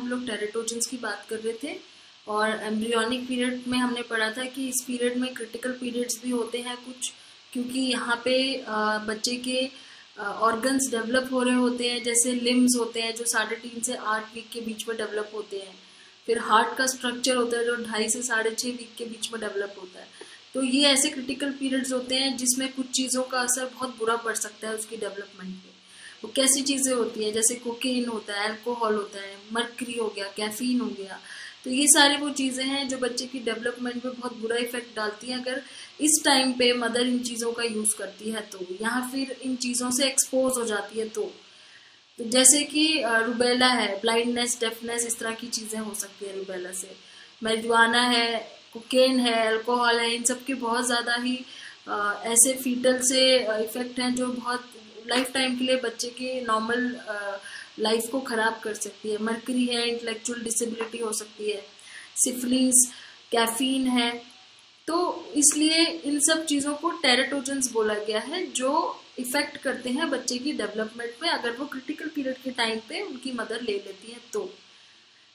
हम लोग टेराटोजन्स की बात कर रहे थे और एम्ब्रियोनिक पीरियड में हमने पढ़ा था कि इस पीरियड में क्रिटिकल पीरियड्स भी होते हैं कुछ, क्योंकि यहाँ पे बच्चे के ऑर्गन्स डेवलप हो रहे होते हैं, जैसे लिम्स होते हैं जो 3.5 से 8 वीक के बीच में डेवलप होते हैं। फिर हार्ट का स्ट्रक्चर होता है जो 2.5 से 6.5 वीक के बीच में डेवलप होता है। तो ये ऐसे क्रिटिकल पीरियड्स होते हैं जिसमें कुछ चीज़ों का असर बहुत बुरा पड़ सकता है उसकी डेवलपमेंट पे। वो कैसी चीज़ें होती हैं, जैसे कोकेन होता है, अल्कोहल होता है, मर्करी हो गया, कैफीन हो गया। तो ये सारी वो चीज़ें हैं जो बच्चे की डेवलपमेंट पे बहुत बुरा इफेक्ट डालती हैं अगर इस टाइम पे मदर इन चीज़ों का यूज़ करती है तो, या फिर इन चीज़ों से एक्सपोज हो जाती है तो जैसे कि रुबेला है, ब्लाइंडनेस, डेफनेस, इस तरह की चीज़ें हो सकती है रुबेला से। मैरिजुआना है, कोकेन है, अल्कोहल है, इन सब के बहुत ज़्यादा ही ऐसे फीटल से इफेक्ट हैं जो बहुत लाइफ टाइम के लिए बच्चे के नॉर्मल लाइफ को खराब कर सकती है। मर्करी है, इंटेलेक्चुअल डिसेबिलिटी हो सकती है, सिफिलिस, कैफीन है। तो इसलिए इन सब चीज़ों को टेराटोजन्स बोला गया है जो इफेक्ट करते हैं बच्चे की डेवलपमेंट में अगर वो क्रिटिकल पीरियड के टाइम पे उनकी मदर ले लेती है तो।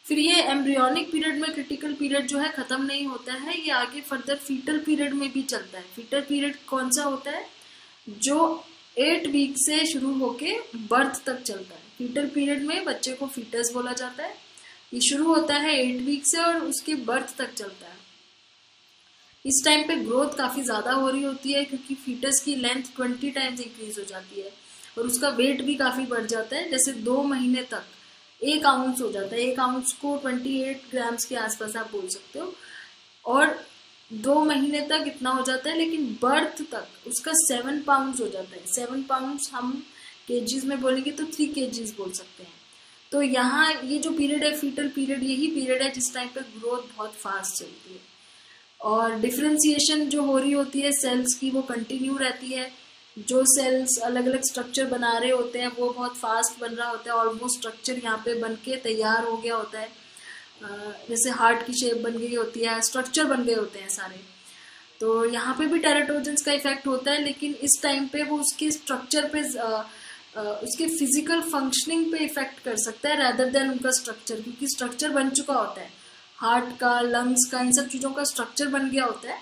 फिर ये एम्ब्रियोनिक पीरियड में क्रिटिकल पीरियड जो है खत्म नहीं होता है, ये आगे फर्दर फीटल पीरियड में भी चलता है। फीटल पीरियड कौन सा होता है? जो 8 वीक से शुरू होके बर्थ तक चलता है। फीटल पीरियड में बच्चे को फीटस बोला जाता है। ये शुरू होता है 8 वीक से और उसके बर्थ तक चलता है। इस टाइम पे ग्रोथ काफी ज्यादा हो रही होती है क्योंकि फीटस की लेंथ 20 टाइम्स इंक्रीज हो जाती है और उसका वेट भी काफी बढ़ जाता है। जैसे 2 महीने तक 1 आउंस हो जाता है। 1 आउंस को 28 ग्राम्स के आसपास आप बोल सकते हो, और 2 महीने तक इतना हो जाता है, लेकिन बर्थ तक उसका 7 पाउंड्स हो जाता है। 7 पाउंड्स हम केजीज में बोलेंगे तो 3 केजीज बोल सकते हैं। तो यहाँ ये जो पीरियड है फीटल पीरियड, यही पीरियड है जिस टाइम पे ग्रोथ बहुत फास्ट चलती है और डिफ्रेंसिएशन जो हो रही होती है सेल्स की वो कंटिन्यू रहती है। जो सेल्स अलग अलग स्ट्रक्चर बना रहे होते हैं वो बहुत फास्ट बन रहा होता है, ऑलमोस्ट स्ट्रक्चर यहाँ पे बन के तैयार हो गया होता है। जैसे हार्ट की शेप बन गई होती है, स्ट्रक्चर बन गए होते हैं सारे। तो यहाँ पे भी टेराटोजन्स का इफेक्ट होता है, लेकिन इस टाइम पे वो उसके स्ट्रक्चर पे उसके फिजिकल फंक्शनिंग पे इफेक्ट कर सकता है रादर देन उनका स्ट्रक्चर, क्योंकि स्ट्रक्चर बन चुका होता है। हार्ट का, लंग्स का, इन सब चीज़ों का स्ट्रक्चर बन गया होता है।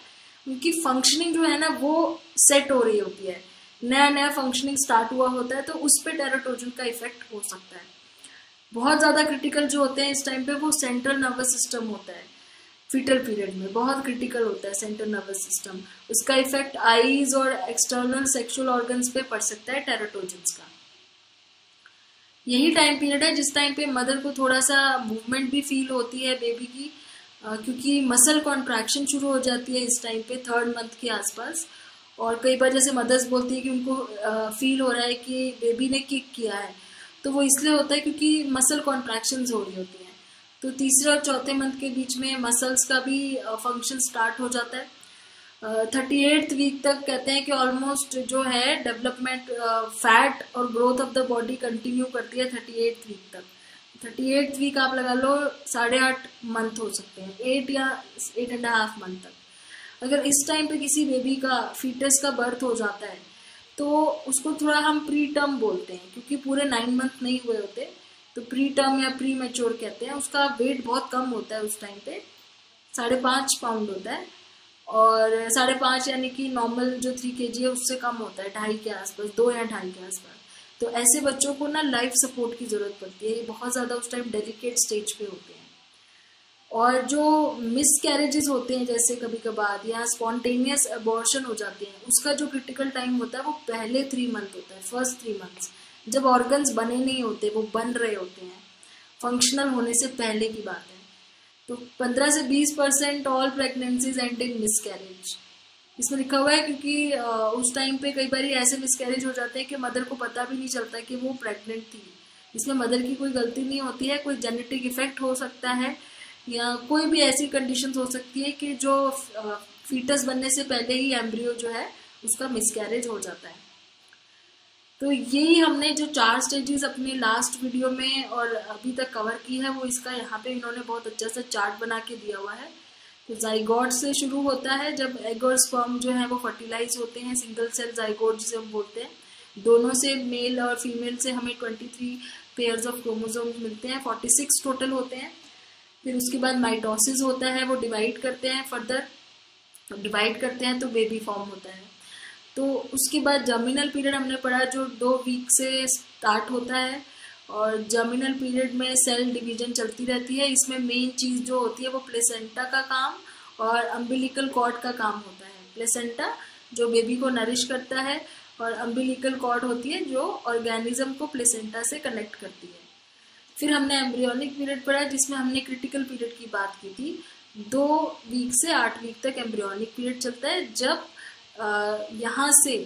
उनकी फंक्शनिंग जो है ना वो सेट हो रही होती है, नया नया फंक्शनिंग स्टार्ट हुआ होता है, तो उस पर टेराटोजन का इफेक्ट हो सकता है। बहुत ज़्यादा क्रिटिकल जो होते हैं इस टाइम पे वो सेंट्रल नर्वस सिस्टम होता है। फीटल पीरियड में बहुत क्रिटिकल होता है सेंट्रल नर्वस सिस्टम। उसका इफेक्ट आईज और एक्सटर्नल सेक्सुअल ऑर्गन्स पे पड़ सकता है टेराटोजन्स का। यही टाइम पीरियड है जिस टाइम पे मदर को थोड़ा सा मूवमेंट भी फील होती है बेबी की, क्योंकि मसल कॉन्ट्रैक्शन शुरू हो जाती है इस टाइम पे 3rd मंथ के आसपास। और कई बार जैसे मदर्स बोलती है कि उनको फील हो रहा है कि बेबी ने किक किया है, तो वो इसलिए होता है क्योंकि मसल कॉन्ट्रैक्शंस हो रही होती हैं। तो 3रे और 4थे मंथ के बीच में मसल्स का भी फंक्शन स्टार्ट हो जाता है। 38th वीक तक कहते हैं कि ऑलमोस्ट जो है डेवलपमेंट फैट और growth of the body continue करती है 38th वीक तक। 38th वीक आप लगा लो 8.5 मंथ हो सकते हैं, 8 या 8.5 मंथ तक। अगर इस टाइम पे किसी बेबी का, फीटस का बर्थ हो जाता है तो उसको थोड़ा हम प्री टर्म बोलते हैं, क्योंकि पूरे 9 मंथ नहीं हुए होते, तो प्री टर्म या प्री मैच्योर कहते हैं। उसका वेट बहुत कम होता है उस टाइम पे, 5.5 पाउंड होता है, और 5.5 यानी कि नॉर्मल जो 3 kg है उससे कम होता है, 2.5 के आसपास, 2 या 2.5 के आसपास। तो ऐसे बच्चों को ना लाइफ सपोर्ट की जरूरत पड़ती है, ये बहुत ज़्यादा उस टाइम डेलिकेट स्टेज पे होते हैं। और जो मिस कैरेजेस होते हैं जैसे कभी कभार, या स्पॉन्टेनियस अबॉर्शन हो जाते हैं, उसका जो क्रिटिकल टाइम होता है वो पहले 3 मंथ होता है, फर्स्ट 3 मंथ्स, जब ऑर्गन्स बने नहीं होते, वो बन रहे होते हैं, फंक्शनल होने से पहले की बात है। तो 15 से 20% all pregnancies and in miscarriage इसमें लिखा हुआ है, क्योंकि उस टाइम पे कई बार ऐसे मिसकैरेज हो जाते हैं कि मदर को पता भी नहीं चलता कि वो प्रेग्नेंट थी। इसमें मदर की कोई गलती नहीं होती है, कोई जेनेटिक इफेक्ट हो सकता है या कोई भी ऐसी कंडीशंस हो सकती है कि जो फीटस बनने से पहले ही एम्ब्रियो जो है उसका मिसकैरेज हो जाता है। तो यही हमने जो 4 स्टेजेस अपने लास्ट वीडियो में और अभी तक कवर की है, वो इसका यहाँ पे इन्होंने बहुत अच्छा सा चार्ट बना के दिया हुआ है। तो जाइगोट से शुरू होता है, जब एग और स्पर्म जो है वो फर्टिलाइज होते हैं, सिंगल सेल जाइगोट जिसे हम बोलते हैं। दोनों से, मेल और फीमेल से हमें 23 पेयर्स ऑफ क्रोमोसोम्स मिलते हैं, 46 टोटल होते हैं। फिर उसके बाद माइटोसिस होता है, वो डिवाइड करते हैं, फर्दर डिवाइड करते हैं तो बेबी फॉर्म होता है। तो उसके बाद जर्मिनल पीरियड हमने पढ़ा जो 2 वीक से स्टार्ट होता है, और जर्मिनल पीरियड में सेल डिवीजन चलती रहती है। इसमें मेन चीज़ जो होती है वो प्लेसेंटा का काम और अम्बिलिकल कॉर्ड का काम होता है। प्लेसेंटा जो बेबी को नरिश करता है, और अम्बिलिकल कॉर्ड होती है जो ऑर्गेनिज्म को प्लेसेंटा से कनेक्ट करती है। फिर हमने एम्ब्रियोनिक पीरियड पढ़ा जिसमें हमने क्रिटिकल पीरियड की बात की थी। 2 वीक से 8 वीक तक एम्ब्रियोनिक पीरियड चलता है, जब यहाँ से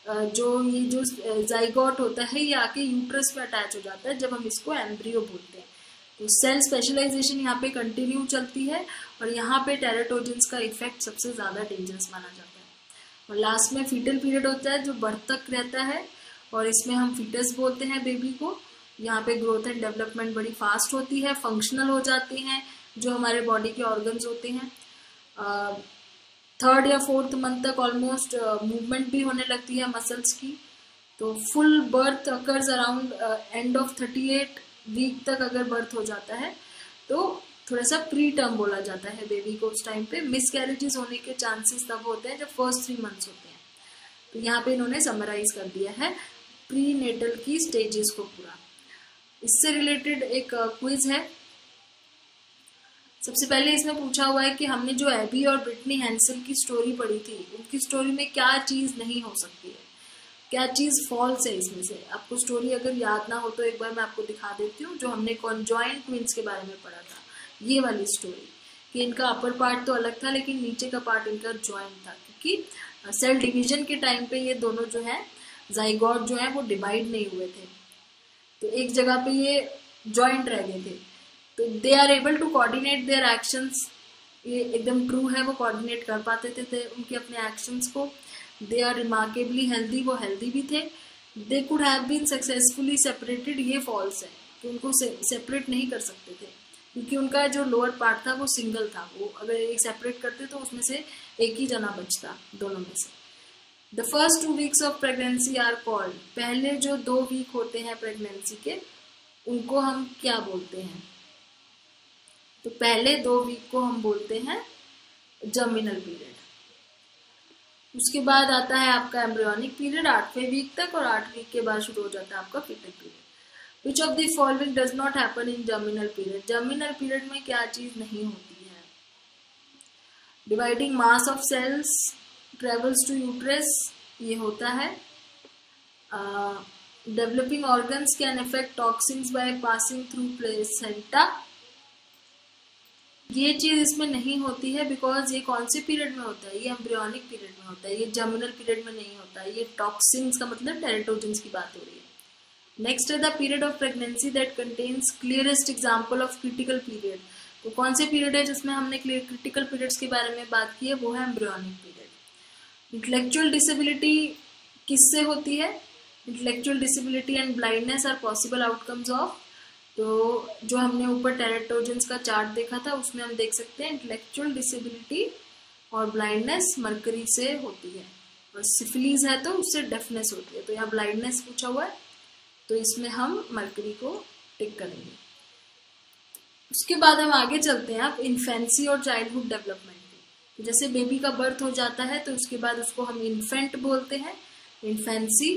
जो जाइगोट होता है ये आके यूट्रस में अटैच हो जाता है, जब हम इसको एम्ब्रियो बोलते हैं। तो सेल स्पेशलाइजेशन यहाँ पे कंटिन्यू चलती है, और यहाँ पे टेराटोजेंस का इफेक्ट सबसे ज़्यादा डेंजरस माना जाता है। और लास्ट में फीटल पीरियड होता है जो बर्थ तक रहता है, और इसमें हम फीटस बोलते हैं बेबी को। यहाँ पे ग्रोथ एंड डेवलपमेंट बड़ी फास्ट होती है, फंक्शनल हो जाते हैं जो हमारे बॉडी के ऑर्गन्स होते हैं। 3rd या 4th मंथ तक ऑलमोस्ट मूवमेंट भी होने लगती है मसल्स की। तो full birth occurs around end of 38 week तक अगर बर्थ हो जाता है तो थोड़ा सा प्री टर्म बोला जाता है बेबी को। उस टाइम पे मिसकैरेजेस होने के चांसेस तब होते हैं जब फर्स्ट 3 मंथ्स होते हैं। तो यहाँ पे इन्होंने समराइज कर दिया है प्री नेटल की स्टेजेस को पूरा। इससे रिलेटेड एक क्विज है। सबसे पहले इसमें पूछा हुआ है कि हमने जो एबी और ब्रिटनी हैंसन की स्टोरी पढ़ी थी, उनकी स्टोरी में क्या चीज नहीं हो सकती है, क्या चीज फॉल्स है इसमें से। आपको स्टोरी अगर याद ना हो तो एक बार मैं आपको दिखा देती हूँ। जो हमने कॉन्जॉइंट ट्विंस के बारे में पढ़ा था, ये वाली स्टोरी, कि इनका अपर पार्ट तो अलग था लेकिन नीचे का पार्ट इनका ज्वाइंट था, क्योंकि सेल डिवीजन के टाइम पे ये दोनों जो है जाइगोट जो है वो डिवाइड नहीं हुए थे, तो एक जगह पे ये ज्वाइंट रह गए थे। तो they are able to coordinate their actions, ये एकदम ट्रू है, वो कोऑर्डिनेट कर पाते थे उनके अपने एक्शंस को। दे आर रिमार्केबली हेल्दी, वो हेल्दी भी थे। They could have been successfully separated, ये फॉल्स है कि उनको सेपरेट नहीं कर सकते थे, क्योंकि उनका जो लोअर पार्ट था वो सिंगल था। वो अगर एक सेपरेट करते तो उसमें से एक ही जना बचता दोनों में से। The first 2 weeks of pregnancy are called, पहले जो 2 वीक होते हैं प्रेगनेंसी के उनको हम क्या बोलते हैं? तो पहले 2 वीक को हम बोलते हैं जर्मिनल पीरियड। उसके बाद आता है आपका एम्ब्रियोनिक पीरियड 8वें वीक तक, और 8 वीक के बाद शुरू हो जाता है आपका foetal period. Which of the following does not happen in germinal period, germinal period में क्या चीज नहीं होती है? Dividing mass of cells travels to uterus, ये होता है। Developing organs can affect toxins by passing through placenta, ये चीज इसमें नहीं होती है बिकॉज ये कौन से पीरियड में होता है? ये एम्ब्रियोनिक पीरियड में होता है, ये जर्मिनल पीरियड में नहीं होता है। ये टॉक्सिन्स का मतलब टेराटोजेंस की बात हो रही है। नेक्स्ट है the period of pregnancy that contains clearest example of critical period, तो कौन से पीरियड है जिसमें हमने क्रिटिकल पीरियड्स के बारे में बात की है? वो है एम्ब्रियोनिक पीरियड। इंटेलेक्चुअल डिसेबिलिटी किससे होती है? Intellectual disability and blindness are possible outcomes of, तो जो हमने ऊपर टेराटोजेंस का चार्ट देखा था उसमें हम देख सकते हैं इंटेलेक्चुअल डिसेबिलिटी और ब्लाइंडनेस मरकरी से होती है, और सिफिलीज है तो उससे डेफनेस होती है। तो यहाँ ब्लाइंडनेस पूछा हुआ है तो इसमें हम मरकरी को टिक करेंगे। उसके बाद हम आगे चलते हैं अब इन्फेंसी और चाइल्डहुड डेवलपमेंट पे। जैसे बेबी का बर्थ हो जाता है तो उसके बाद उसको हम इन्फेंट बोलते हैं, इन्फेंसी।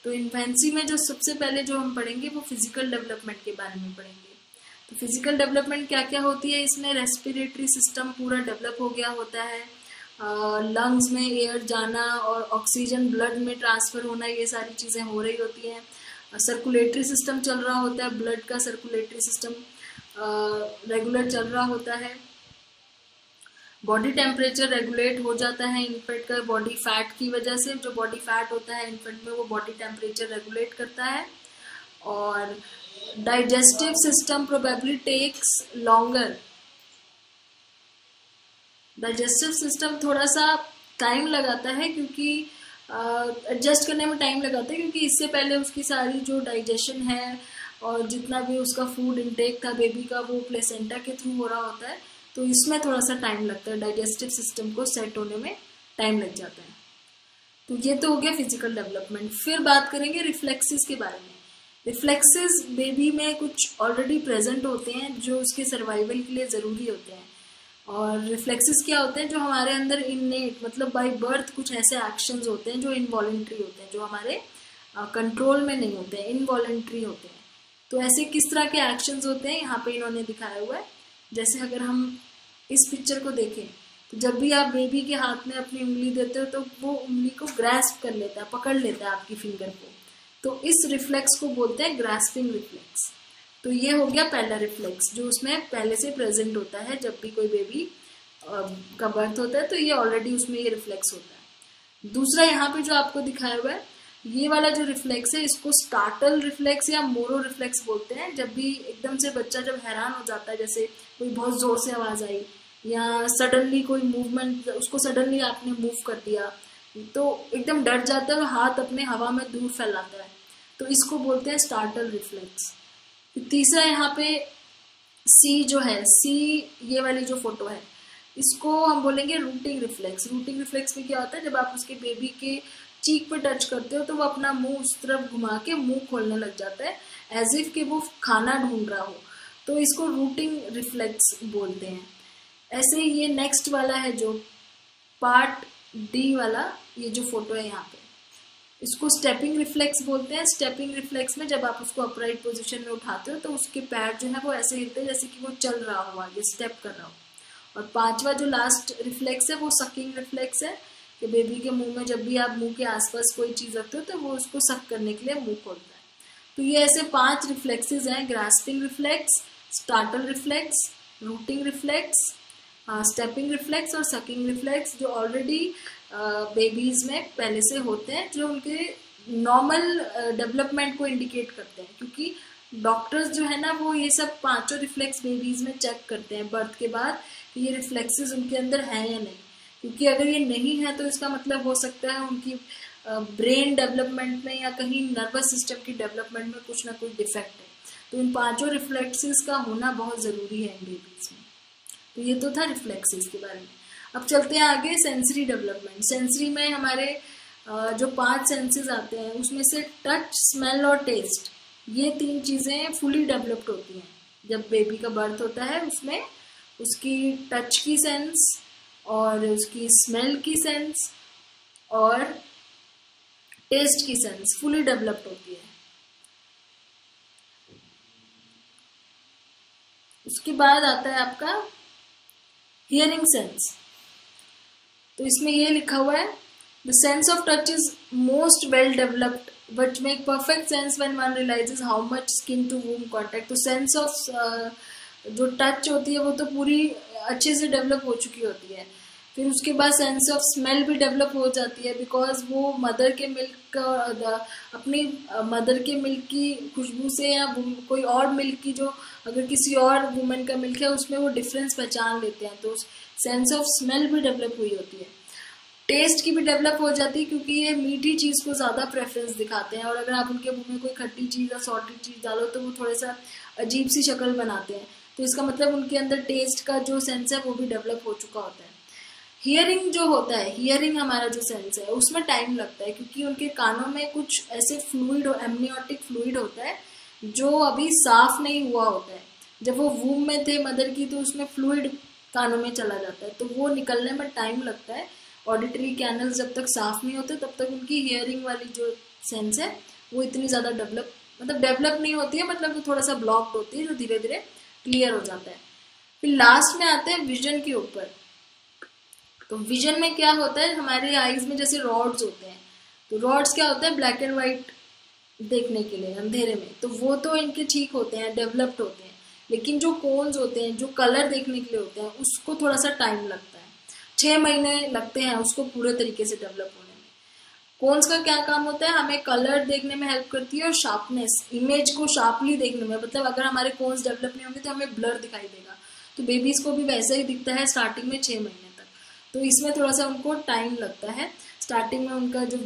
तो इन्फेंसी में जो सबसे पहले जो हम पढ़ेंगे वो फिजिकल डेवलपमेंट के बारे में पढ़ेंगे। तो फिजिकल डेवलपमेंट क्या क्या होती है इसमें? रेस्पिरेटरी सिस्टम पूरा डेवलप हो गया होता है, लंग्स में एयर जाना और ऑक्सीजन ब्लड में ट्रांसफर होना, ये सारी चीजें हो रही होती हैं। सर्कुलेटरी सिस्टम चल रहा होता है, ब्लड का सर्कुलेटरी सिस्टम रेगुलर चल रहा होता है। बॉडी टेम्परेचर रेगुलेट हो जाता है इन्फेंट का बॉडी फैट की वजह से, जो बॉडी फैट होता है इन्फेंट में वो बॉडी टेम्परेचर रेगुलेट करता है। और digestive system probably takes longer, digestive system थोड़ा सा टाइम लगाता है क्योंकि एडजस्ट करने में टाइम लगाता है, क्योंकि इससे पहले उसकी सारी जो डाइजेशन है और जितना भी उसका फूड इनटेक था बेबी का वो प्लेसेंटा के थ्रू हो रहा होता है, तो इसमें थोड़ा सा टाइम लगता है, डाइजेस्टिव सिस्टम को सेट होने में टाइम लग जाता है। तो ये तो हो गया फिजिकल डेवलपमेंट। फिर बात करेंगे रिफ्लेक्सेस के बारे में। रिफ्लेक्सेस बेबी में कुछ ऑलरेडी प्रेजेंट होते हैं जो उसके सर्वाइवल के लिए ज़रूरी होते हैं, और रिफ्लेक्सेस क्या होते हैं जो हमारे अंदर इननेट मतलब बाय बर्थ कुछ ऐसे एक्शंस होते हैं जो इनवॉलेंट्री होते हैं, जो हमारे कंट्रोल में नहीं होते हैं, इनवॉलेंट्री होते हैं। तो ऐसे किस तरह के एक्शंस होते हैं यहाँ पे इन्होंने दिखाया हुआ है। जैसे अगर हम इस पिक्चर को देखें तो जब भी आप बेबी के हाथ में अपनी उंगली देते हो तो वो उंगली को ग्रास्प कर लेता है, पकड़ लेता है आपकी फिंगर को। तो इस रिफ्लेक्स को बोलते हैं ग्रास्पिंग रिफ्लेक्स। तो ये हो गया पहला रिफ्लेक्स जो उसमें पहले से प्रेजेंट होता है, जब भी कोई बेबी का बर्थ होता है तो ये ऑलरेडी उसमें ये रिफ्लेक्स होता है। दूसरा यहाँ पे जो आपको दिखाया हुआ है ये वाला जो रिफ्लेक्स है इसको स्टार्टल रिफ्लेक्स या मोरो रिफ्लेक्स बोलते हैं। जब भी एकदम से बच्चा जब हैरान हो जाता है, जैसे कोई बहुत जोर से आवाज आई या सडनली कोई मूवमेंट, उसको सडनली आपने मूव कर दिया तो एकदम डर जाता है और हाथ अपने हवा में दूर फैलाता है, तो इसको बोलते हैं स्टार्टल रिफ्लेक्स। तीसरा यहाँ पे सी जो है, सी ये वाली जो फोटो है इसको हम बोलेंगे रूटिंग रिफ्लेक्स। रूटिंग रिफ्लेक्स में क्या होता है, जब आप उसके बेबी के चीक पे टच करते हो तो वो अपना मुंह उस तरफ घुमा के मुंह खोलने लग जाता है एज इफ कि वो खाना ढूंढ रहा हो, तो इसको रूटिंग रिफ्लेक्स बोलते हैं। ऐसे ही ये नेक्स्ट वाला है जो पार्ट डी वाला, ये जो फोटो है यहाँ पे इसको स्टेपिंग रिफ्लेक्स बोलते हैं। स्टेपिंग रिफ्लेक्स में जब आप उसको अपराइट पोजीशन में उठाते हो तो उसके पैर जो है वो ऐसे हिलते हैं जैसे कि वो चल रहा हो, आगे स्टेप कर रहा हो। और पांचवा जो लास्ट रिफ्लेक्स है वो सकिंग रिफ्लेक्स है कि बेबी के मुंह में जब भी आप मुंह के आसपास कोई चीज रखते हो तो वो उसको सक करने के लिए मुंह खोलता है। तो ये ऐसे 5 रिफ्लेक्सेस हैं, grasping reflex, startle reflex, routing reflex, stepping reflex और सकिंग रिफ्लेक्स, जो ऑलरेडी बेबीज में पहले से होते हैं, जो उनके नॉर्मल डेवलपमेंट को इंडिकेट करते हैं। क्योंकि डॉक्टर्स जो है ना वो ये सब 5 रिफ्लेक्स बेबीज में चेक करते हैं बर्थ के बाद कि ये रिफ्लेक्सेस उनके अंदर हैं या नहीं। क्योंकि अगर ये नहीं है तो इसका मतलब हो सकता है उनकी ब्रेन डेवलपमेंट में या कहीं नर्वस सिस्टम की डेवलपमेंट में कुछ ना कुछ डिफेक्ट है। तो इन 5 रिफ्लेक्सेस का होना बहुत जरूरी है इन बेबीज में। तो ये तो था रिफ्लेक्सेस के बारे में। अब चलते हैं आगे सेंसरी डेवलपमेंट। सेंसरी में हमारे जो 5 सेंसेस आते हैं उसमें से टच, स्मेल और टेस्ट, ये 3 चीजें फुली डेवलप्ड होती हैं जब बेबी का बर्थ होता है। उसमें उसकी टच की सेंस और उसकी स्मेल की सेंस और टेस्ट की सेंस फुली डेवलप्ड होती है। उसके बाद आता है आपका हियरिंग सेंस। तो इसमें ये लिखा हुआ है the sense of touch is most well developed but make perfect sense when one realises how much skin to whom contact. तो सेंस ऑफ जो टच होती है वो तो पूरी अच्छे से डेवलप हो चुकी होती है। फिर उसके बाद सेंस ऑफ स्मेल भी डेवलप हो जाती है बिकॉज वो मदर के मिल्क अपनी मदर के मिल्क की खुशबू से या कोई और मिल्क की जो अगर किसी और वुमेन का मिल्क है उसमें वो डिफरेंस पहचान लेते हैं, तो सेंस ऑफ स्मेल भी डेवलप हुई होती है। टेस्ट की भी डेवलप हो जाती है क्योंकि ये मीठी चीज को ज्यादा प्रेफरेंस दिखाते हैं और अगर आप उनके मुंह में कोई खट्टी चीज या सॉल्टी चीज डालो तो वो थोड़ा सा अजीब सी शक्ल बनाते हैं। तो इसका मतलब उनके अंदर टेस्ट का जो सेंस है वो भी डेवलप हो चुका होता है। हियरिंग जो होता है, हियरिंग हमारा जो सेंस है उसमें टाइम लगता है क्योंकि उनके कानों में कुछ ऐसे फ्लूइड, एमनियोटिक फ्लूइड होता है जो अभी साफ नहीं हुआ होता है। जब वो वूम में थे मदर की तो उसमें फ्लूइड कानों में चला जाता है तो वो निकलने में टाइम लगता है। ऑडिटरी कैनल्स जब तक साफ नहीं होते तब तक उनकी हियरिंग वाली जो सेंस है वो इतनी ज्यादा डेवलप नहीं होती है, मतलब वो थोड़ा सा ब्लॉक्ड होती है जो धीरे धीरे क्लियर हो जाता है। फिर लास्ट में आते हैं विजन के ऊपर। तो विजन में क्या होता है, हमारे आईज में जैसे रॉड्स होते हैं, तो रॉड्स क्या होता है ब्लैक एंड व्हाइट देखने के लिए अंधेरे में, तो वो तो इनके ठीक होते हैं, डेवलप्ड होते हैं। लेकिन जो कोन्स होते हैं जो कलर देखने के लिए होते हैं उसको थोड़ा सा टाइम लगता है, 6 महीने लगते हैं उसको पूरे तरीके से डेवलप होने में। कोन्स का क्या काम होता है, हमें कलर देखने में हेल्प करती है और शार्पनेस, इमेज को शार्पली देखने में, मतलब अगर हमारे कोन्स डेवलप नहीं होंगे तो हमें ब्लर दिखाई देगा। तो बेबीज को भी वैसा ही दिखता है स्टार्टिंग में 6 महीने तक, तो इसमें थोड़ा सा उनको टाइम लगता है। स्टार्टिंग में उनका जो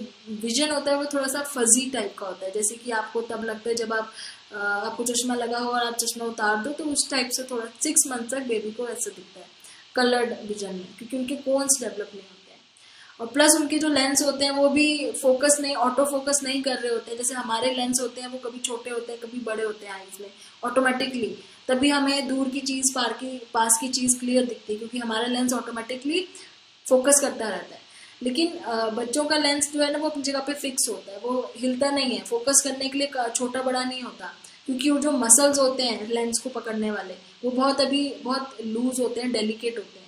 विजन होता है वो थोड़ा सा फजी टाइप का होता है, जैसे कि आपको तब लगता है जब आपको चश्मा लगा हो और आप चश्मा उतार दो, तो उस टाइप से थोड़ा 6 मंथ तक बेबी को ऐसे दिखता है कलर्ड विजन में, क्योंकि उनके कोन्स डेवलप नहीं होते हैं। और प्लस उनके जो लेंस होते हैं वो भी फोकस नहीं, ऑटो फोकस नहीं कर रहे होते हैं। जैसे हमारे लेंस होते हैं वो कभी छोटे होते हैं कभी बड़े होते हैं आईज में ऑटोमेटिकली, तभी हमें दूर की चीज पास की चीज क्लियर दिखती है, क्योंकि हमारा लेंस ऑटोमेटिकली फोकस करता रहता है। लेकिन बच्चों का लेंस जो है ना वो अपनी जगह पे फिक्स होता है, वो हिलता नहीं है, फोकस करने के लिए छोटा बड़ा नहीं होता, क्योंकि वो जो मसल्स होते हैं लेंस को पकड़ने वाले वो बहुत लूज होते हैं, डेलिकेट होते हैं।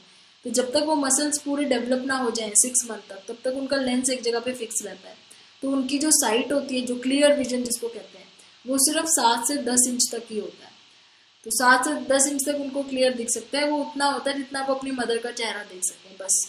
तो जब तक वो मसल्स पूरे डेवलप ना हो जाए 6 मंथ तक, तब तक उनका लेंस एक जगह पे फिक्स रहता है। तो उनकी जो साइट होती है, जो क्लियर विजन जिसको कहते हैं, वो सिर्फ 7 से 10 इंच तक ही होता है। तो 7 से 10 इंच तक उनको क्लियर दिख सकता है, वो उतना होता है जितना वो अपनी मदर का चेहरा देख सकते हैं बस।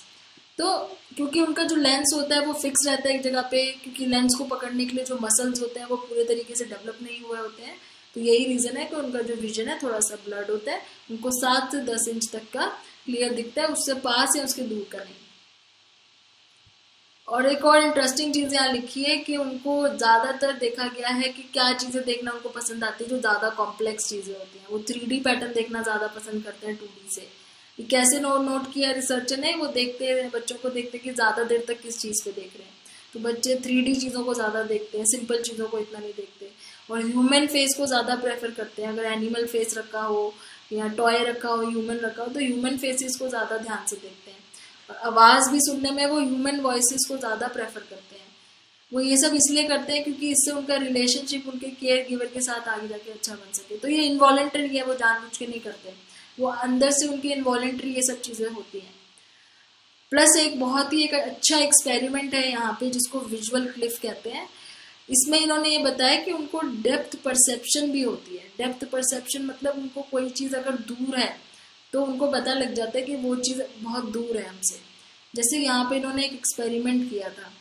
तो क्योंकि उनका जो लेंस होता है वो फिक्स रहता है एक जगह पे, क्योंकि लेंस को पकड़ने के लिए जो मसल्स होते हैं वो पूरे तरीके से डेवलप नहीं हुए होते हैं। तो यही रीजन है कि उनका जो विजन है थोड़ा सा ब्लर्ड होता है, उनको 7 से 10 इंच तक का क्लियर दिखता है, उससे पास या उसके दूर का नहीं। और एक और इंटरेस्टिंग चीज यहाँ लिखी है कि उनको ज्यादातर देखा गया है कि क्या चीजें देखना उनको पसंद आती है, जो ज्यादा कॉम्प्लेक्स चीजें होती हैं। वो 3D पैटर्न देखना ज्यादा पसंद करते हैं 2D से। ये कैसे नोट किया रिसर्चर ने, वो देखते हैं बच्चों को, देखते कि ज्यादा देर तक किस चीज पे देख रहे हैं। तो बच्चे 3D चीजों को ज्यादा देखते हैं, सिंपल चीजों को इतना नहीं देखते, और ह्यूमन फेस को ज्यादा प्रेफर करते हैं। अगर एनिमल फेस रखा हो या टॉय रखा हो, ह्यूमन रखा हो, तो ह्यूमन फेसेस को ज्यादा ध्यान से देखते हैं। और आवाज भी सुनने में वो ह्यूमन वॉइसेस को ज्यादा प्रेफर करते हैं। वो ये सब इसलिए करते हैं क्योंकि इससे उनका रिलेशनशिप उनके केयर गिवर के साथ आगे जाके अच्छा बन सके। तो ये इनवॉलेंटरी है, वो जानबूझ के नहीं करते, वो अंदर से उनकी इनवॉलेंटरी ये सब चीजें होती हैं। प्लस एक बहुत ही एक अच्छा एक्सपेरिमेंट है यहाँ पे जिसको विजुअल क्लिफ कहते हैं। इसमें इन्होंने ये बताया कि उनको डेप्थ परसेप्शन भी होती है। डेप्थ परसेप्शन मतलब उनको कोई चीज अगर दूर है तो उनको पता लग जाता है कि वो चीज बहुत दूर है हमसे। जैसे यहाँ पे इन्होंने एक एक्सपेरिमेंट किया था,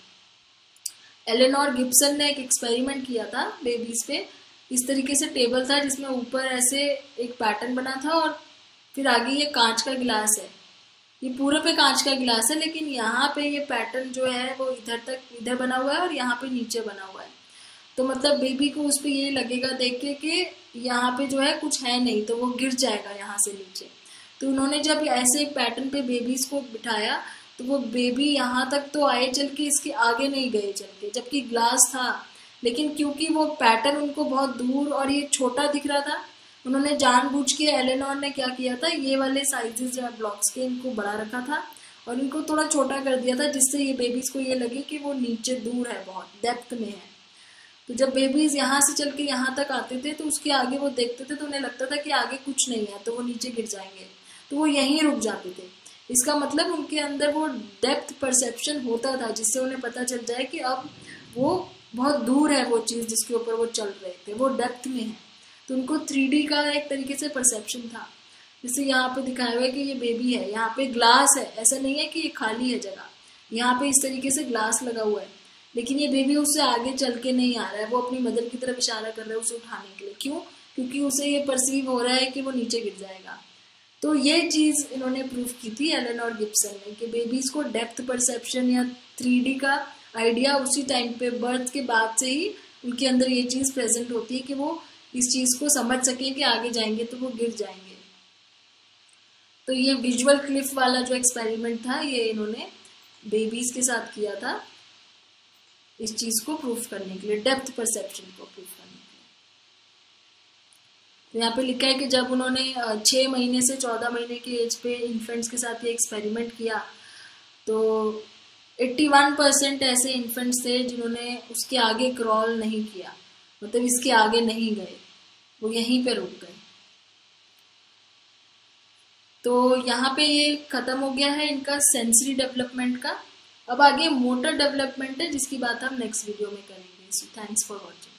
एलेनोर गिब्सन ने एक एक्सपेरिमेंट किया था बेबीज पे। इस तरीके से टेबल था जिसमें ऊपर ऐसे एक पैटर्न बना था और फिर आगे ये कांच का गिलास है, ये पूरे पे कांच का गिलास है, लेकिन यहाँ पे ये पैटर्न जो है वो इधर बना हुआ है और यहाँ पे नीचे बना हुआ है। तो मतलब बेबी को उस पे ये लगेगा देख के कि यहाँ पे जो है कुछ है नहीं, तो वो गिर जाएगा यहाँ से नीचे। तो उन्होंने जब ऐसे एक पैटर्न पे बेबीज को बिठाया तो वो बेबी यहाँ तक तो आए चल के, इसके आगे नहीं गए चल के, जबकि ग्लास था। लेकिन क्योंकि वो पैटर्न उनको बहुत दूर और ये छोटा दिख रहा था, उन्होंने जानबूझ के, एलेनोर ने क्या किया था, ये वाले साइजेस या ब्लॉक्स के इनको बड़ा रखा था और इनको थोड़ा छोटा कर दिया था, जिससे ये बेबीज को ये लगे कि वो नीचे दूर है, बहुत डेप्थ में है। तो जब बेबीज यहाँ से चल के यहाँ तक आते थे तो उसके आगे वो देखते थे तो उन्हें लगता था कि आगे कुछ नहीं है, तो वो नीचे गिर जाएंगे, तो वो यहीं रुक जाते थे। इसका मतलब उनके अंदर वो डेप्थ परसेप्शन होता था, जिससे उन्हें पता चल जाए कि अब वो बहुत दूर है, वो चीज जिसके ऊपर वो चल रहे थे वो डेप्थ में है। तो उनको 3D का एक तरीके से परसेप्शन था। जैसे यहाँ पे दिखाया हुआ है कि ये बेबी है, यहाँ पे ग्लास है, ऐसा नहीं है कि ये खाली है जगह, यहाँ पे इस तरीके से ग्लास लगा हुआ है, लेकिन ये बेबी उससे आगे चल के नहीं आ रहा है, वो अपनी मदर की तरफ इशारा कर रहा है उसे उठाने के लिए। क्यों? क्योंकि उसे ये परसीव हो रहा है कि वो नीचे गिर जाएगा। तो ये चीज इन्होंने प्रूव की थी एलेनोर गिब्सन ने, कि बेबीज को डेप्थ परसेप्शन या 3D का आइडिया उसी टाइम पे, बर्थ के बाद से ही उनके अंदर ये चीज प्रेजेंट होती है कि वो इस चीज को समझ सके कि आगे जाएंगे तो वो गिर जाएंगे। तो ये विजुअल क्लिफ वाला जो एक्सपेरिमेंट था ये इन्होंने बेबीज के साथ किया था, इस चीज को प्रूव करने के लिए, डेप्थ परसेप्शन को प्रूव करने के लिए। तो यहाँ पे लिखा है कि जब उन्होंने 6 महीने से 14 महीने की एज पे इन्फेंट्स के साथ ये एक्सपेरिमेंट किया तो 81% ऐसे इन्फेंट्स थे जिन्होंने उसके आगे क्रॉल नहीं किया, मतलब इसके आगे नहीं गए, वो यहीं पे रुक गए। तो यहाँ पे ये खत्म हो गया है इनका सेंसरी डेवलपमेंट का। अब आगे मोटर डेवलपमेंट है जिसकी बात हम नेक्स्ट वीडियो में करेंगे। So thanks for watching.